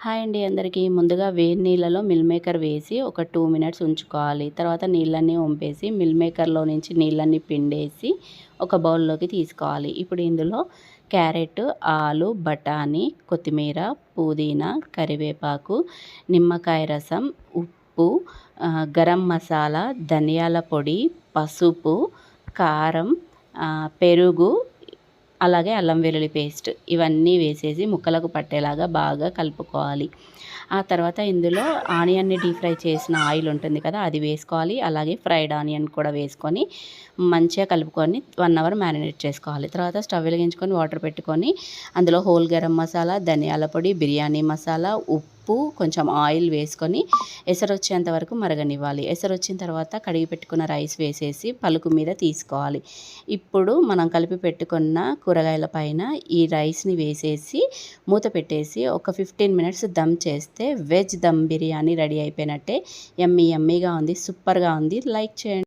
Hi అండి అందరికీ. ముందుగా వేడి నీళ్ళలో మిల్ మేకర్ వేసి ఒక 2 మినిట్స్ ఉంచుకోవాలి. తర్వాత నీళ్ళన్నీ వంపేసి మిల్ మేకర్లో నుంచి నీళ్ళన్నీ పిండేసి ఒక బౌల్లోకి తీసుకోవాలి. ఇప్పుడు ఇందులో క్యారెట్, ఆలు, బఠానీ, కొత్తిమీర, పుదీనా, కరివేపాకు, నిమ్మకాయ రసం, ఉప్పు, గరం మసాలా, ధనియాల పొడి, పసుపు, కారం, పెరుగు, అలాగే అల్లం వెల్లుల్లి పేస్ట్ ఇవన్నీ వేసేసి ముక్కలకు పట్టేలాగా బాగా కలుపుకోవాలి. ఆ తర్వాత ఇందులో ఆనియన్ని డీప్ ఫ్రై చేసిన ఆయిల్ ఉంటుంది కదా, అది వేసుకోవాలి. అలాగే ఫ్రైడ్ ఆనియన్ కూడా వేసుకొని మంచిగా కలుపుకొని 1 అవర్ మ్యారినేట్ చేసుకోవాలి. తర్వాత స్టవ్ వెలిగించుకొని వాటర్ పెట్టుకొని అందులో హోల్ గరం మసాలా, ధనియాల పొడి, బిర్యానీ మసాలా, ఉప్పు, కొంచెం ఆయిల్ వేసుకొని ఎసరొచ్చేంత వరకు మరగనివ్వాలి. ఎసరొచ్చిన తర్వాత కడిగి పెట్టుకున్న రైస్ వేసేసి పలుకు మీద తీసుకోవాలి. ఇప్పుడు మనం కలిపి పెట్టుకున్న కూరగాయల పైన ఈ రైస్ని వేసేసి మూత పెట్టేసి ఒక 15 మినిట్స్ దమ్ చేస్తే వెజ్ దమ్ బిర్యానీ రెడీ అయిపోయినట్టే. యమ్మీ యమ్మీగా ఉంది, సూపర్గా ఉంది. లైక్ చేయండి.